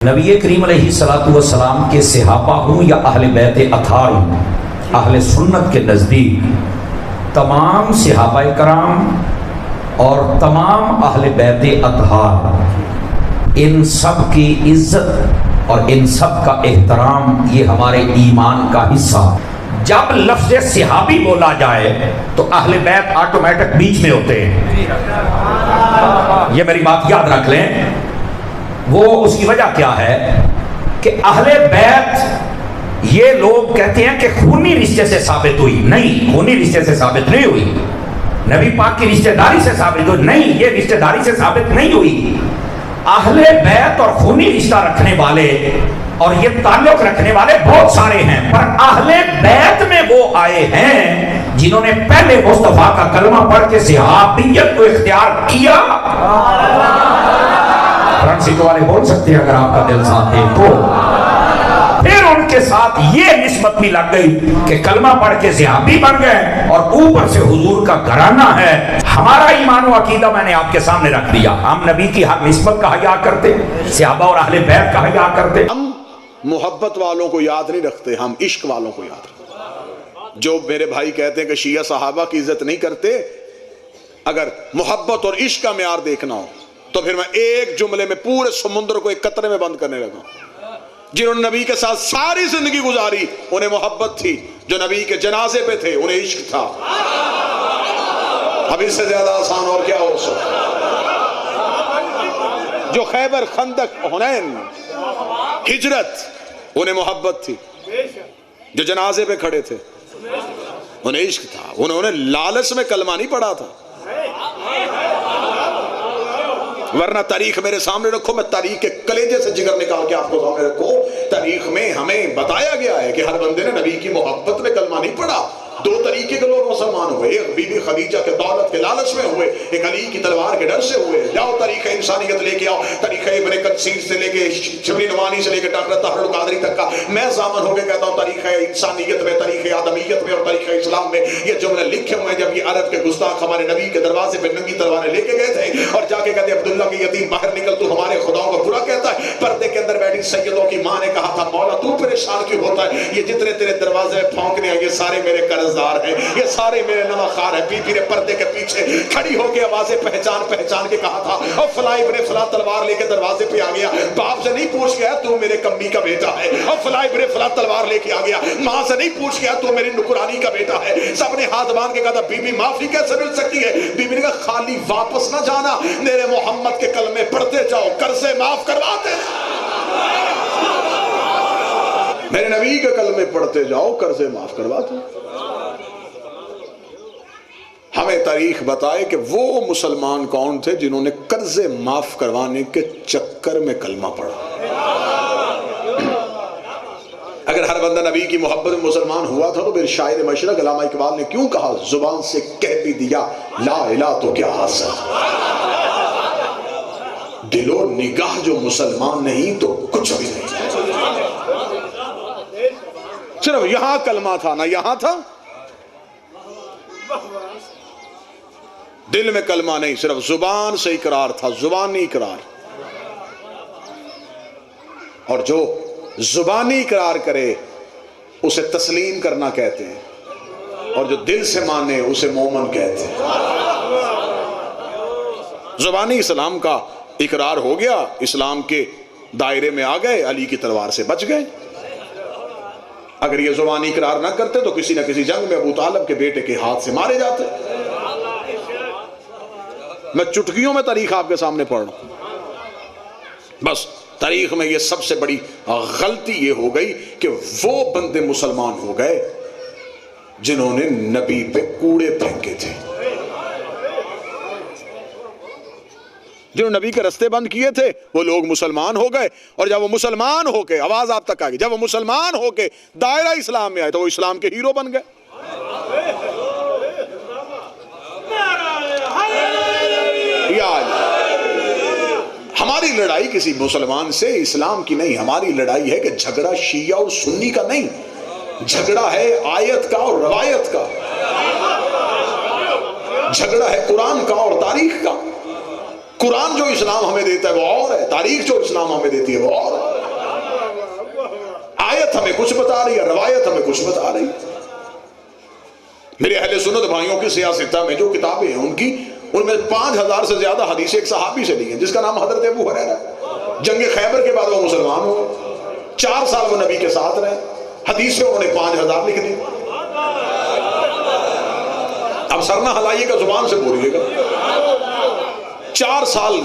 नबी करीम अलैहिस्सलातु वस्सलाम के सहाबा हूँ या अहले बैत अथार हूँ, अहले सुन्नत के नज़दीक तमाम सहाबा कराम और तमाम अहले बैत अतहार, इन सब की इज्जत और इन सब का एहतराम ये हमारे ईमान का हिस्सा। जब लफ्ज़ सहाबी बोला जाए तो अहले बैत ऑटोमेटिक बीच में होते हैं, ये मेरी बात याद रख लें। वो उसकी वजह क्या है कि अहले बैत ये लोग कहते हैं कि खूनी रिश्ते से साबित हुई, नहीं, खूनी रिश्ते से साबित नहीं हुई। नबी पाक की रिश्तेदारी से साबित हुई, नहीं, ये रिश्तेदारी से साबित नहीं हुई। अहले बैत और खूनी रिश्ता रखने वाले और ये ताल्लुक रखने वाले बहुत सारे हैं, पर अहले बैत में वो आए हैं जिन्होंने पहले मुस्तफा का कलमा पढ़ के सहाबियत को इख्तियार किया। फ्रांसिको वाले बोल सकते हैं अगर आपका दिल साथ है तो। फिर उनके साथ ये निस्बत भी लग गई कि कलमा पढ़ के सहाबी बन गए और ऊपर से हुजूर का घराना है। हमारा ईमान व अकीदा मैंने आपके सामने रख दिया। हम नबी की हर निस्बत का हया करते, सहाबा और अहले बैत का हया करते। हम मोहब्बत वालों को याद नहीं रखते, हम इश्क वालों को याद रखते। जो मेरे भाई कहते हैं कि शिया सहाबा की इज्जत नहीं करते, अगर मोहब्बत और इश्क का म्यार देखना हो तो फिर मैं एक जुमले में पूरे समुद्र को एक कतरे में बंद करने लगा। जिन्होंने नबी के साथ सारी जिंदगी गुजारी उन्हें मोहब्बत थी, जो नबी के जनाजे पे थे उन्हें इश्क था। अब इससे ज्यादा आसान और क्या हो सकता। जो खैबर, खंदक, हुनैन, हिजरत, उन्हें मोहब्बत थी। जो जनाजे पे खड़े थे उन्हें इश्क था। उन्होंने लालच में कलमा नहीं पढ़ा था। वरना तारीख मेरे सामने रखो, मैं तारीख के कलेजे से जिगर निकाल के आपको सामने रखो। तारीख में हमें बताया गया है कि हर बंदे ने नबी की मोहब्बत में कलमा नहीं पढ़ा। दो तरीके के लोग मुसलमान हुए, एक बीबी खदीजा के दौलत के लालच में हुए, एक अली की तलवार के डर से हुए। जाओ तरीका इंसानियत लेके आओ, तरीका इब्ने कसीर से लेके शबरी नवानी से लेके डॉक्टर तहरुल कादरी तक का मैं जामन होकर कहता हूँ तरीका इंसानियत में, तरीका आदमियत में और तरीका इस्लाम में। ये जुमले लिखे हुए जब ये अरब के गुस्ताख हमारे नबी के दरवाजे पे नंगी तलवारें लेके गए थे और जाके कहते अब्दुल्ला के यतीम बाहर निकल, तू हमारे खुदाओं को बुरा कहता है। पर्दे के अंदर बैठी सैयदों की माँ ने कहा था मौला तू परेशान क्यों होता है, ये जितने तेरे दरवाजे फौंकने हैं ये सारे मेरे कर्जदार हैं, ये सारे मेरे नवाखार है। बीबी ने पर्दे के पीछे खड़ी होकर आवाजें पहचान पहचान के कहा था और फला इब्ने फला तलवार लेके दरवाजे पे आ गया। बाप से नहीं पूछ गया तू मेरे कम्मी का बेटा है, और फला इब्ने फला तलवार लेके आ गया। माँ से नहीं पूछ गया तू मेरी नुकरानी का बेटा है। सबने हाथ बांध के कहा था बीबी माफी कैसे मिल सकती है। बीबी ने कहा खाली वापस ना जाना, मेरे मोहम्मद के कलमे पढ़ते जाओ, कर्जे माफ करवाते, मेरे नबी के कलमे पढ़ते जाओ, कर्जे माफ करवाते। हमें तारीख बताए कि वो मुसलमान कौन थे जिन्होंने कर्जे माफ करवाने के चक्कर में कलमा पढ़ा। अगर हर बंदा नबी की मोहब्बत में मुसलमान हुआ था तो फिर शायर मशरक अल्लामा इकबाल ने क्यों कहा जुबान से कह भी दिया ला इलाहा तो क्या हासिल। दिलो निगाह जो मुसलमान नहीं तो कुछ भी नहीं। सिर्फ यहां कलमा था ना यहां था, दिल में कलमा नहीं, सिर्फ जुबान से इकरार था, जुबानी इकरार। और जो जुबानी इकरार करे उसे तस्लीम करना कहते हैं, और जो दिल से माने उसे मोमन कहते हैं। जुबानी इस्लाम का इकरार हो गया, इस्लाम के दायरे में आ गए, अली की तलवार से बच गए। अगर ये जुबानी इकरार ना करते तो किसी न किसी जंग में अबू तालिब के बेटे के हाथ से मारे जाते। मैं चुटकियों में तारीख आपके सामने पढ़ रहा हूं। बस तारीख में ये सबसे बड़ी गलती ये हो गई कि वो बंदे मुसलमान हो गए जिन्होंने नबी पे कूड़े फेंके थे, जिन्होंने नबी के रास्ते बंद किए थे, वो लोग मुसलमान हो गए। और जब वो मुसलमान होके, आवाज आप तक आ गई, जब वो मुसलमान होके दायरा इस्लाम में आए तो वो इस्लाम के हीरो बन गए। हमारी लड़ाई किसी मुसलमान से इस्लाम की नहीं, हमारी लड़ाई है कि झगड़ा शिया और सुन्नी का नहीं, झगड़ा है आयत का और रवायत का, झगड़ा है कुरान का और तारीख का। कुरान जो इस्लाम हमें देता है वो और है, तारीख जो इस्लाम हमें देती है वो और है। कुछ बता रही है, रवायत हमें कुछ बता रही है। मेरे अहले सुन्नत भाइयों की सियासत में जो किताबें हैं उनकी, उनमें 5000 से ज्यादा हदीसें एक सहाबी से ली हैं जिसका नाम हजरत अबू हुरैरा। जंग खैबर के बाद वो मुसलमान हुए, 4 साल वो नबी के साथ रहे, हदीसें उन्होंने 5000 लिख दी। अब सरना हलाइएगा, जुबान से बोलिएगा। 4 साल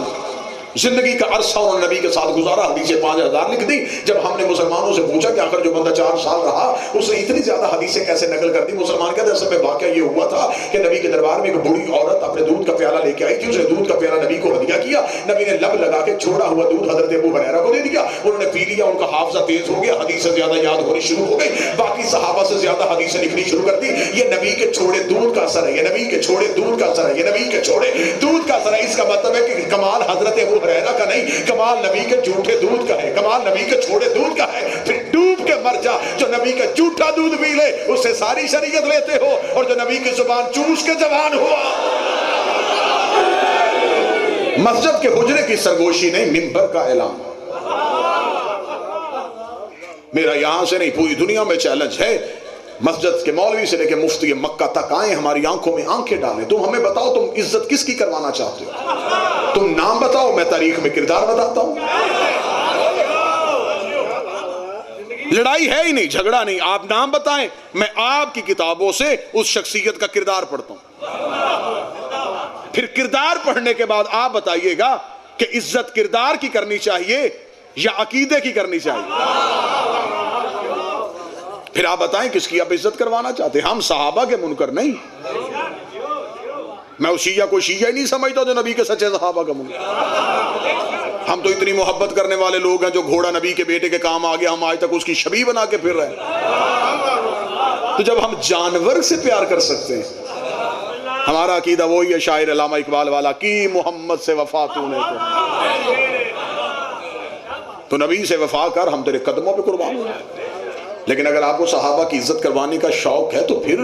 जिंदगी का अरसा उन्होंने नबी के साथ गुजारा, हदीसें 5000 लिख दी। जब हमने मुसलमानों से पूछा कि आखिर जो बंदा 4 साल रहा उसने इतनी ज्यादा हदीसें कैसे नकल कर दी, मुसलमान कहते हैं असल में वाकया ये हुआ था कि नबी के दरबार में एक बूढ़ी औरत अपने दूध का प्याला लेके आई थी। उसने दूध का प्याला नबी को हदिया किया, नबी ने लब लगा के छोड़ा हुआ दूध हजरत अबू हुरैरा को दे दिया। उन्होंने पी लिया, उनका हाफजा तेज हो गया, हदीसें ज्यादा याद होनी शुरू हो गई, बाकी सहाबा से ज्यादा हदीसें लिखनी शुरू कर दी। ये नबी के छोड़े दूध का असर है, ये नबी के छोड़े दूध का असर है, ये नबी के छोड़े दूध का असर है। इसका मतलब है कि कमाल हजरत अबू हुरैरा का नहीं, कमाल नबी के झूठे दूध का है, कमाल नबी के छोड़े दूध का है। फिर डूब के मर जा, जो नबी का झूठा दूध पी ले उससे सारी शरीयत लेते हो, और जो नबी की जुबान चूस के जवान हुआ। मस्जिद के हुजरे की सरगोशी नहीं, मिंबर का ऐलान। मेरा यहां से नहीं, पूरी दुनिया में चैलेंज है, मस्जिद के मौलवी से लेकर मुफ्ती मक्का तक आए, हमारी आंखों में आंखें डालें। तुम हमें बताओ तुम इज्जत किसकी करवाना चाहते हो, तुम नाम बताओ, मैं तारीख में किरदार बताता हूं। लड़ाई है ही नहीं, झगड़ा नहीं, आप नाम बताएं, मैं आपकी किताबों से उस शख्सियत का किरदार पढ़ता हूं। फिर किरदार पढ़ने के बाद आप बताइएगा कि इज्जत किरदार की करनी चाहिए या अकीदे की करनी चाहिए। फिर आप बताएं किसकी आप इज्जत करवाना चाहते हैं। हम सहाबा के मुनकर नहीं, मैं उस शिया को शिया ही नहीं समझता जो नबी के सच्चे सहाबा का मुनकर। हम तो इतनी मोहब्बत करने वाले लोग हैं, जो घोड़ा नबी के बेटे के काम आ गया हम आज तक उसकी छवि बना के फिर रहे हैं। तो जब हम जानवर से प्यार कर सकते हैं, हमारा अकीदा वही है शायर अल्लामा इकबाल वाला, की मोहम्मद से वफा तूने तो नबी से वफा कर, हम तेरे कदमों पे कुर्बान हो जाए। लेकिन अगर आपको सहाबा की इज्जत करवाने का शौक है तो फिर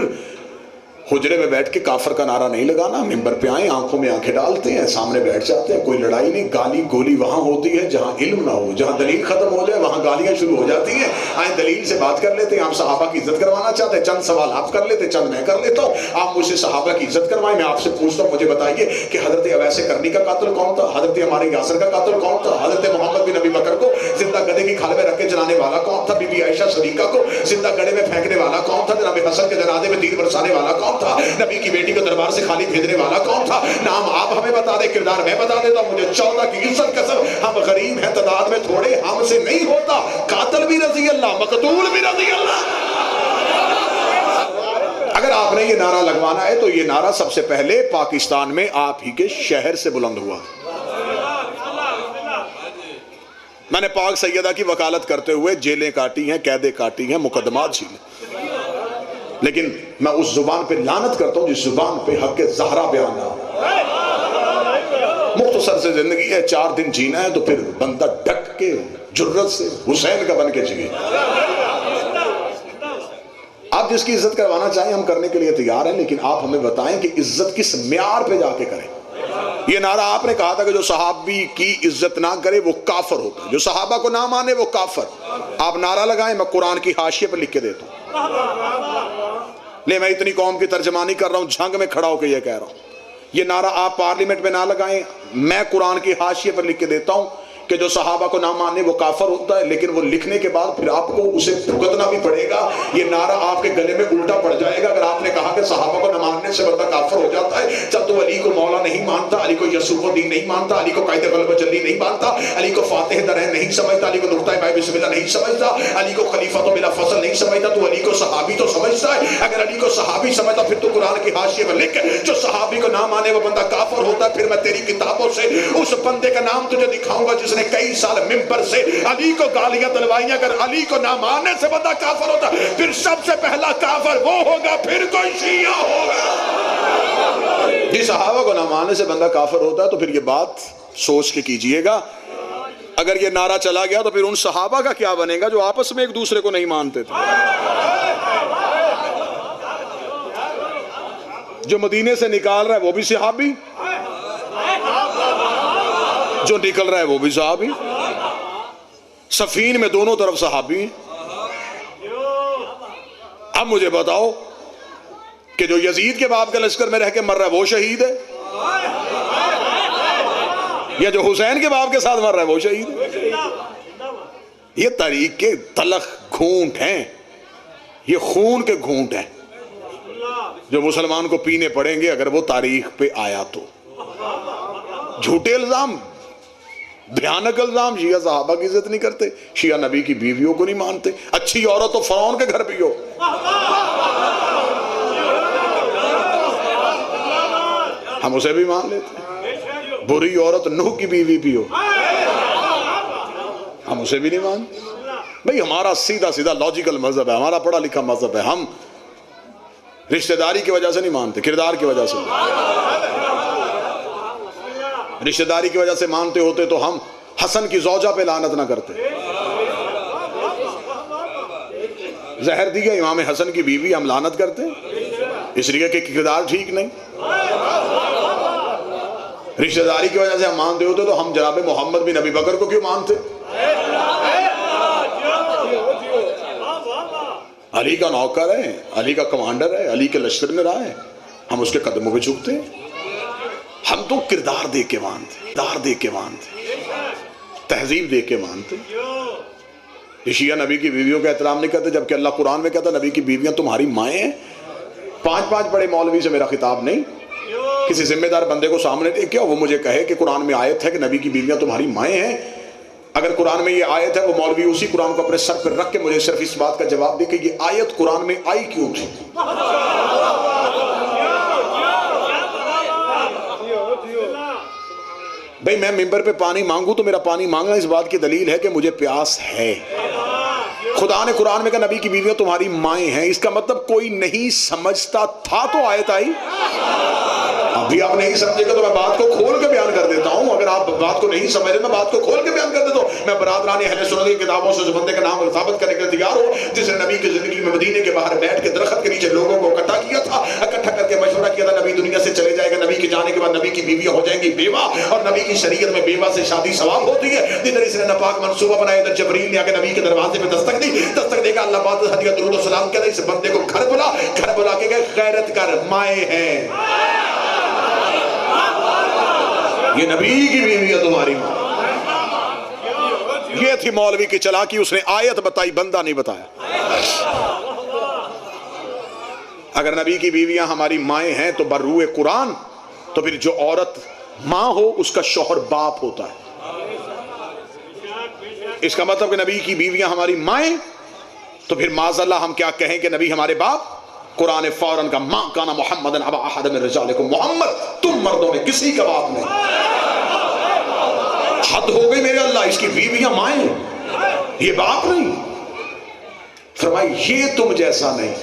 हुजरे में बैठ के काफर का नारा नहीं लगाना, मिंबर पे आए, आंखों में आंखें डालते हैं, सामने बैठ जाते हैं, कोई लड़ाई नहीं। गाली गोली वहां होती है जहां इल्म ना हो, जहां दलील खत्म हो जाए वहां गालियां शुरू हो जाती हैं। आए दलील से बात कर लेते हैं। आप सहाबा की इज्जत करवाना चाहते हैं, चंद सवाल आप कर लेते, चंद मैं कर लेता हूँ। आप मुझसे सहाबा की इज्जत करवाएं, मैं आपसे पूछता हूँ, मुझे बताइए कि हजरत अवैसे करनी का कातिल कौन था, हजरत हमारे यासर का कातिल कौन था, हजरत मोहम्मद बिन नबी बकर को जिंदा गधे की खाल में रख के जलाने वाला कौन था, बीबी आयशा सदीका को जिंदा गड़े में फेंकने वाला कौन था, जनाब हसन के जनाजे में तीर बरसाने वाला कौन था, नबी की बेटी को दरबार से खाली भेजने वाला कौन था। नाम आप हमें बता दे, किरदार मैं बता देता हूं। मुझे 14 की इज्जत कसम, हम गरीब हैं, तादाद में थोड़े, हमसे नहीं होता। कातिल भी रज़ी अल्लाह, मकतूल भी रज़ी अल्लाह। अगर आपने ये नारा लगवाना है तो ये नारा सबसे पहले पाकिस्तान में आप ही के शहर से बुलंद हुआ। मैंने पाक सैयदा की वकालत करते हुए जेलें काटी हैं, कैदें काटी हैं, मुकदमात झीले, लेकिन मैं उस जुबान पे लानत करता हूं जिस जुबान पे हक के ज़हरा बयान ना हो। मुख्तसर से जिंदगी है, 4 दिन जीना है, तो फिर बंदा डट के जुर्रत से हुसैन का बन के जिए। आप जिसकी इज्जत करवाना चाहें हम करने के लिए तैयार हैं, लेकिन आप हमें बताएं कि इज्जत किस म्यार पे जाके करें। ये नारा आपने कहा था कि जो सहाबी की इज्जत ना करे वो काफर होता है, जो सहाबा को ना माने वो काफर। आप नारा लगाएं, मैं कुरान की हाशिए पर लिख के देता हूं। ले, मैं इतनी कौम की तर्जमानी कर रहा हूं, झंग में खड़ा होकर ये कह रहा हूं। ये नारा आप पार्लियामेंट में ना लगाएं, मैं कुरान की हाशिए पर लिख के देता हूं कि जो सहाबा को ना माने वो काफर होता है, लेकिन वो लिखने के बाद फिर आपको उसे भुगतना भी पड़ेगा। ये नारा आपके गले में उल्टा पड़ जाएगा अगर आपने कहा कि सहाबा को न मानने से बंदा काफर हो जाता है। जब तो अली को मौला नहीं मानता, अली को यसूफुद्दीन नहीं मानता, अली को कायदे गल्ब जल्दी नहीं मानता, अली को फातिह दरह नहीं समझता, अली को नुक्ता बाय बिस्मिल्लाह नहीं समझता, अली को खलीफा तो बिला फसल नहीं समझता, तो अली को सहाबी तो समझता है। अगर अली को सहाबी समझता फिर तो कुरान की हाशिए में लिख जो सहाबी को ना माने वो बंदा काफर होता है। फिर मैं तेरी किताबों से उस बंदे का नाम तुझे दिखाऊंगा जिसने कई साल मिंबर से अली को गालियां दिलवाइयां। अगर अली को ना मानने से बंदा काफर होता फिर सबसे पहला काफर वो होगा, फिर कोई शिया होगा। जिस सहाबा को ना मानने से बंदा काफर होता है तो फिर ये बात सोच के कीजिएगा। अगर ये नारा चला गया तो फिर उन सहाबा का क्या बनेगा जो आपस में एक दूसरे को नहीं मानते थे, जो मदीने से निकाल रहा है वो भी सहाबी, जो निकल रहा है वो भी सहाबी, सफीन में दोनों तरफ सहाबी। अब मुझे बताओ कि जो यजीद के बाप के लश्कर में रह के मर रहा है वो शहीद है, या जो हुसैन के बाप के साथ मर रहा है वो शहीद है? ये तरीके तलख घूंट हैं, ये खून के घूंट हैं जो मुसलमान को पीने पड़ेंगे अगर वो तारीख पे आया तो। झूठे इल्जाम, भयानक इल्जाम। शिया सहाबा की इज्जत नहीं करते, शिया नबी की बीवियों को नहीं मानते। अच्छी औरत तो फरौन के घर भी हो, हम उसे भी मान लेते हैं। बुरी औरत नूह की बीवी भी हो, हम उसे भी नहीं मानते। भाई हमारा सीधा सीधा लॉजिकल मजहब है, हमारा पढ़ा लिखा मजहब है। हम रिश्तेदारी की वजह से नहीं मानते, किरदार की वजह से। रिश्तेदारी की वजह से मानते होते तो हम हसन की जौजा पे लानत ना करते। जहर दिया इमाम हसन की बीवी, हम लानत करते इसलिए कि किरदार ठीक नहीं। रिश्तेदारी की वजह से हम मानते होते तो हम जनाब मोहम्मद बिन नबी बकर को क्यों मानते? अली का नौकर है, अली का कमांडर है, अली के लश्कर में रहा है, हम उसके कदमों पे झुकते। हम तो किरदार दे के मानते, किरदार दे के मानते, तहजीब दे के मानते। शिया नबी की बीवियों का एहतराम नहीं करते, जबकि अल्लाह कुरान में कहता नबी की बीवियां तुम्हारी माएँ हैं। 5-5 बड़े मौलवी से मेरा खिताब नहीं, किसी जिम्मेदार बंदे को सामने क्या वो मुझे कहे कि कुरान में आयत है कि नबी की बीवियां तुम्हारी माएँ हैं। अगर कुरान में ये आयत है, वो मौलवी उसी कुरान को अपने सर पर रख के मुझे सिर्फ इस बात का जवाब दे कि ये आयत कुरान में आई क्यों थी। भाई मैं मिंबर पे पानी मांगू तो मेरा पानी मांगना इस बात की दलील है कि मुझे प्यास है। खुदा ने कुरान में कहा नबी की बीवियां तुम्हारी माएँ हैं, इसका मतलब कोई नहीं समझता था तो आयत आई। अभी आप नहीं समझेगा तो मैं बात को खोल के बयान कर देता हूं। अगर आप बात को नहीं समझ रहे, मैं बात को खोल के बयान कर देता हूं। मैं बरादरानी अहले सुन्नत की किताबों से उस बंदे का नाम साबित करने के लिए तैयार हूं जिसने नबी की जिंदगी में मदीने के बाहर बैठ के दरख्त के नीचे लोगों को इकट्ठा किया था, इकट्ठा करके मशवरा किया था नबी दुनिया से चले जाएगा, नबी के जाने के बाद नबी की बीवियां हो जाएंगी बेवा, और नबी की शरीयत में बेवा से शादी सवाब होती है। जिधर इसने नापाक मंसूबा बनाया, इधर जबरील ने आके नबी के दरवाजे पे दस्तक दी। दस्तक देकर अल्लाह पाक ने हदिया दुरूद और सलाम किया, इस बंदे को घर बुला के गए, गैरत कर, माए हैं, ये नबी की बीवी है तुम्हारी मां। ये थी मौलवी की चालाकी, उसने आयत बताई, बंदा नहीं बताया। अगर नबी की बीवियां हमारी माएँ हैं तो बर्रुए कुरान, तो फिर जो औरत मां हो उसका शौहर बाप होता है। इसका मतलब कि नबी की बीवियां हमारी माएँ, तो फिर माज़अल्लाह हम क्या कहें कि नबी हमारे बाप। कुरान फौरन का मां काना मोहम्मद अबा अहद मिन रिजालिकुम, मोहम्मद तुम मर्दों में किसी का बाप नहीं। हद हो गई मेरे अल्लाह, इसकी बीवियां माएँ, ये बाप नहीं। फरमाई ये तुम जैसा नहीं,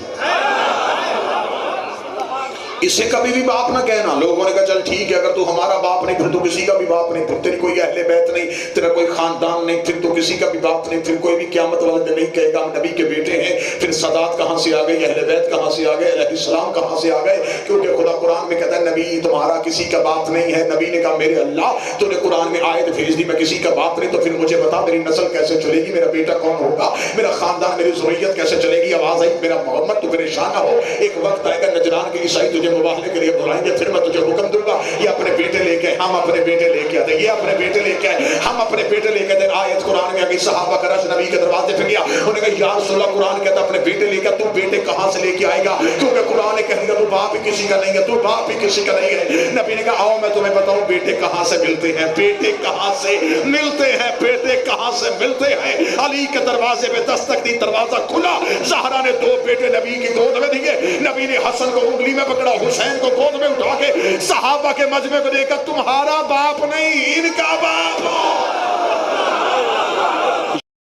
इसे कभी भी बाप ना कहना। लोगों ने कहा चल ठीक है, अगर तू हमारा बाप नहीं फिर तो किसी का भी बाप नहीं, फिर तेरी कोई अहले बैत नहीं, तेरा कोई खानदान नहीं, फिर तो किसी का भी बाप नहीं, फिर कोई भी क़यामत वाले दिन नहीं कहेगा हम नबी के बेटे हैं। फिर सदात कहाँ से आ गई, अहले बैत कहाँ से आ गए, अलैहिस्सलाम कहाँ से आ गए? क्योंकि खुदा कुरान में कहता है नबी तुम्हारा किसी का बाप नहीं है। नबी ने कहा मेरे अल्लाह तूने कुरान में आयत भेज दी मैं किसी का बाप नहीं, तो फिर मुझे बता मेरी नस्ल कैसे चलेगी, मेरा बेटा कौन होगा, मेरा खानदान, मेरी ज़ुर्रियत कैसे चलेगी। आवाज आई मेरा मोहम्मद तू परेशान ना हो, एक वक्त आएगा नजरान के ईसाई तुझे मुबाहले के लिए बुलाएंगे, फिर मैं तुझे हुक्म दूंगा ये अपने बेटे लेके, हम अपने बेटे लेके आते, ये अपने बेटे लेके आए, हम अपने बेटे लेके आते। आयत कुरान में आ गई, सहाबा का रश नबी के दरवाजे पे गया, उन्होंने कहा या रसूलल्लाह कुरान कहता अपने बेटे लेके, तू बेटे कहां से लेके आएगा? क्योंकि कुरान ने कह दिया तू बाप ही किसी का नहीं है, तू बाप ही किसी का नहीं है। नबी ने कहा आओ मैं तुम्हें बताऊं बेटे कहां से मिलते हैं, बेटे कहां से मिलते हैं, बेटे कहां से मिलते हैं। अली के दरवाजे पे दस्तक दी, दरवाजा खुला, ज़हरा ने 2 बेटे नबी की गोद में दिए। नबी ने हसन को उंगली में पकड़ा, हुसैन को गोद में उठा के सहाबा के मजमे को देखा, तुम्हारा बाप नहीं इनका बाप।